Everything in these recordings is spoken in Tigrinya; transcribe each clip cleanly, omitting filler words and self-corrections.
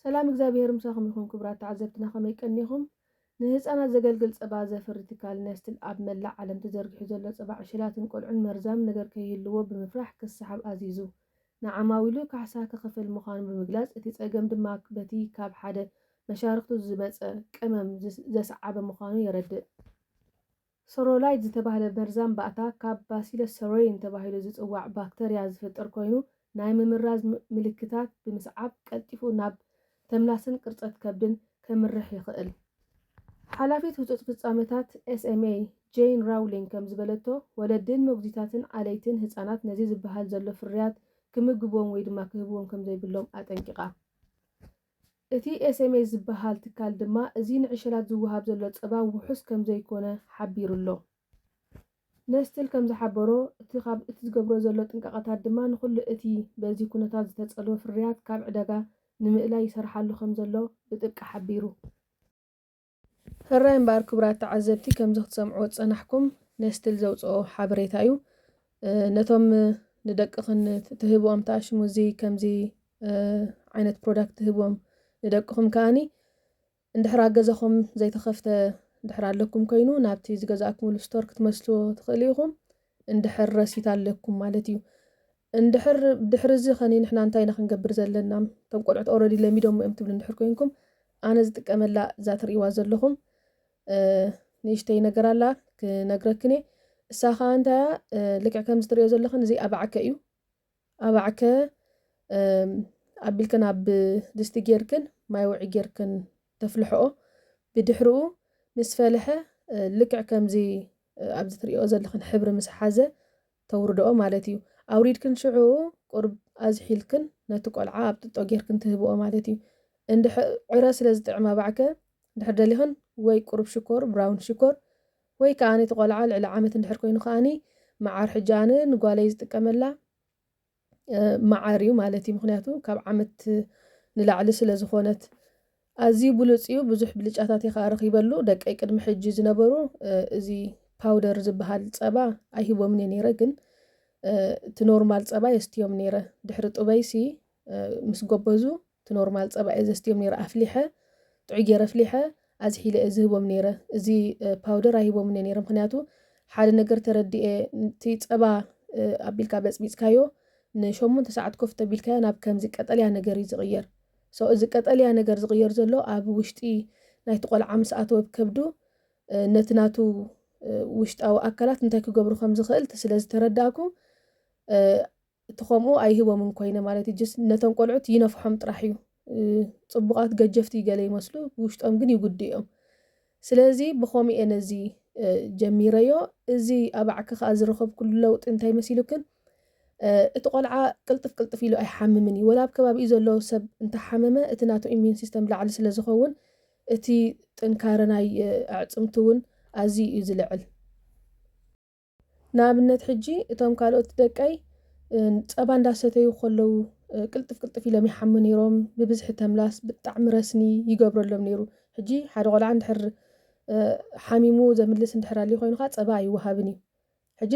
ሰላም እግዚአብሔር ምሳኹም ይኹን ክብራት ተዓዘብትና ከመይ ቀኒኹም ንህፃናት ዘገልግል ፀባ ዘፍሪ ትካል ነስትል ኣብ መላእ ዓለም ተዘርጊሑ ዘሎ ፀባ ዕሸላትን ቆልዑን መርዛም ነገር ከይህልዎ ብምፍራሕ ክስሓብ ኣዚዙ ንዓማዊሉ ካሕሳ ክኽፍል ምዃኑ ብምግላጽ እቲ ፀገም ድማ በቲ ካብ ሓደ መሻርክቱ ዝመፀ ቅመም ዘሰዓበ ምዃኑ የረድእ። ሶሮላይት ዝተባህለ መርዛም ባእታ ካብ ባሲለስ ሰሮይን ተባሂሉ ዝፅዋዕ ባክተርያ ዝፍጠር ኮይኑ ናይ ምምራዝ ምልክታት ብምስዓብ ቀልጢፉ ናብ ተምላስን ቅርጸት ከብድን ከምርሕ ይኽእል። ሓላፊት ህፁፅ ፍጻመታት SMA ጄን ራውሊንግ ከም ዝበለቶ ወለድን መጉዚታትን ዓለይትን ህፃናት ነዚ ዝበሃል ዘሎ ፍርያት ክምግቦም ወይ ድማ ክህብዎም ከም ዘይብሎም ኣጠንቂቓ። እቲ SMA ዝበሃል ትካል ድማ እዚ ንዕሸላት ዝወሃብ ዘሎ ፀባ ውሑስ ከም ዘይኮነ ሓቢሩሎ። ነስትል ከም ዝሓበሮ እቲ ዝገብሮ ዘሎ ጥንቃቐታት ድማ ንኹሉ እቲ በዚ ኩነታት ዝተጸልወ ፍርያት ካብ ዕዳጋ ንምእላይ ይሰርሓሉ ከም ዘሎ ብጥብቂ ሓቢሩ። ሕራይ እምበር ክቡራት ተዓዘብቲ ከምዚ ክትሰምዕዎ ፀናሕኩም ነስትል ዘውፅኦ ሓበሬታ እዩ። ነቶም ንደቅኽን ትህብዎም ተኣሽሙ እዚ ከምዚ ዓይነት ፕሮዳክት ትህብዎም ንደቅኹም ከኣኒ እንድሕር ገዛኹም ዘይተኸፍተ እንድሕር ኣለኩም ኮይኑ ናብቲ ዝገዛእኩምሉ ስቶር ክትመስልዎ ትኽእሉ ኢኹም እንድሕር ረሲት ኣለኩም ማለት እዩ። እንድሕር እዚ ኸኒ ንሕና እንታይ ኢና ክንገብር ዘለና እቶም ቆልዑት ኦልሬዲ ለሚዶም እዮም ትብሉ እንድሕር ኮይንኩም ኣነ ዝጥቀመላ እዛ ትርእይዋ ዘለኹም ንእሽተይ ነገር ኣላ ክነግረክን እየ። እሳ ከዓ እንታያ ልክዕ ከም ዝትርእዮ ዘለኹን እዚ ኣባዕከ እዩ። ኣባዕከ ኣቢልክን ኣብ ድስቲ ጌርክን ማይ ውዒ ጌርክን ተፍልሕኦ ብድሕሪኡ ምስ ፈለሐ ልክዕ ከምዚ ኣብዚ ትርእዮ ዘለኹን ሕብሪ ምስ ሓዘ ተውርድኦ ማለት እዩ። ኣውሪድክን ሽዑ ቁርብ ኣዝሒልክን ነቲ ቆልዓ ኣብ ጥጦ ጌርክን ትህብኦ ማለት እዩ። ዕረ ስለ ዝጥዕም ኣባዕከ እንድሕር ደሊኹን ወይ ቁርብ ሽኮር ብራውን ሽኮር ወይ ከዓ ነቲ ቆልዓ ልዕሊ ዓመት እንድሕር ኮይኑ ከዓኒ መዓር ሕጂ ኣነ ንጓለይ ዝጥቀመላ መዓር እዩ ማለት እዩ። ምክንያቱ ካብ ዓመት ንላዕሊ ስለ ዝኾነት ኣዝዩ ብሉፅ እዩ። ብዙሕ ብልጫታት ኢኻ ረኺበሉ ደቀይ ቅድሚ ሕጂ ዝነበሩ እዚ ፓውደር ዝበሃል ፀባ ኣይሂቦምን እየ ነይረ ግን እቲ ኖርማል ፀባ የስትዮም ነይረ ድሕሪ ጥበይሲ ምስ ጎበዙ እቲ ኖርማል ፀባ እየ ዘስትዮም ነይረ ኣፍሊሐ ጥዑይ ገይረ ኣፍሊሐ ኣዝሒለ እየ ዝህቦም ነይረ። እዚ ፓውደር ኣይሂቦምን እየ ነይረ ምክንያቱ ሓደ ነገር ተረዲኤ እቲ ፀባ ኣቢልካ በፅቢፅካዮ ን8 ሰዓት ኮፍ ተቢልካዮ ናብ ከምዚ ቀጠልያ ነገር እዩ ዝቕየር። እዚ ቀጠልያ ነገር ዝቕየር ዘሎ ኣብ ውሽጢ ናይቲ ቆልዓ ምስ ኣተወ ከብዱ ነቲ ናቱ ውሽጣዊ ኣካላት እንታይ ክገብሩ ከም ዝኽእል ስለ ዝተረዳእኩ እቲ ከምኡ ኣይሂቦምን ኮይነ ማለት እዩ። ነቶም ቆልዑት ይነፍሖም ጥራሕ እዩ። ፅቡቃት ገጀፍቲ ገለ ይመስሉ ውሽጦም ግን ይጉድኦም። ስለዚ ብኸምኡ እየ ነዚ ጀሚረዮ። እዚ ኣባዕከ ከዓ ዝረኸብኩሉ ለውጢ እንታይ መሲሉክን እቲ ቆልዓ ቅልጥፍ ቅልጥፍ ኢሉ ኣይሓምምን እዩ። ወላ ኣብ ከባቢኡ ዘሎ ሰብ እንተሓመመ እቲ ናቱ ኢሚዩን ሲስተም ላዕሊ ስለ ዝኸውን እቲ ጥንካረ ናይ ኣዕፅምቲ እውን ኣዝዩ እዩ ዝልዕል። ንኣብነት ሕጂ እቶም ካልኦት ደቀይ ፀባ እንዳሰተዩ ከለዉ ቅልጥፍ ቅልጥፍ ኢሎም ይሓሙ ነይሮም። ብብዝሒ ተምላስ ብጣዕሚ ረስኒ ይገብረሎም ነይሩ። ሕጂ ሓደ ቆልዓ እንድሕር ሓሚሙ ዘምልስ እንድሕር ኣልዩ ኮይኑ ከዓ ፀባ ኣይወሃብን እዩ። ሕጂ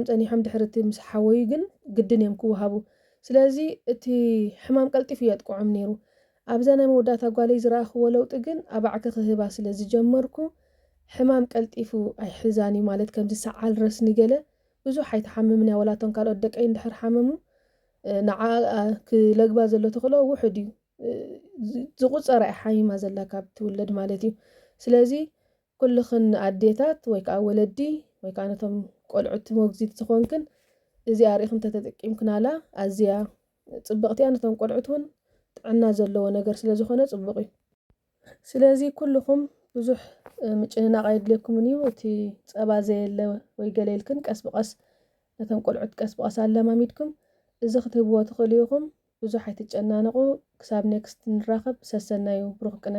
ፀኒሖም ድሕሪ እቲ ምስ ሓወዩ ግን ግድን እዮም ክወሃቡ። ስለዚ እቲ ሕማም ቀልጢፉ የጥቅዖም ነይሩ። ኣብዛ ናይ መወዳእታ ጓለይ ዝረኣኽዎ ለውጢ ግን ኣባዕከ ክህባ ስለ ዝጀመርኩ ሕማም ቀልጢፉ ኣይሕዛን እዩ ማለት ከምዚ ሰዓል ረስኒ ገለ ብዙሕ ኣይተሓምምን እያ። ወላቶም ካልኦት ደቀይ እንድሕር ሓመሙ ንዓ ክለግባ ዘሎ ተኽእሎ ውሕድ እዩ። ዝቁፀረ እያ ሓሚማ ዘላ ካብ ትውለድ ማለት እዩ። ስለዚ ኩልኽን ኣዴታት ወይ ከዓ ወለዲ ወይ ከዓ ነቶም ቆልዑት ሞግዚት ዝኾንክን እዚ ኣርኢኽን ተተጠቂምክናላ ኣዝያ ፅብቕቲ እያ። ነቶም ቆልዑት እውን ጥዕና ዘለዎ ነገር ስለ ዝኾነ ፅቡቕ እዩ። ስለዚ ኩልኹም ብዙሕ ምጭንናቕ የድልየኩምን እዩ። እቲ ፀባ ዘየለ ወይ ገሌልክን ቀስ ብቐስ ነቶም ቆልዑት ቀስ ብቐስ ኣለማሚድኩም እዚ ክትህብዎ ትኽእሉ ኢኹም። ብዙሕ ኣይትጨናነቑ። ክሳብ ኔክስት ንራኸብ። ሰሰናዩ ብሩኽ ቅነ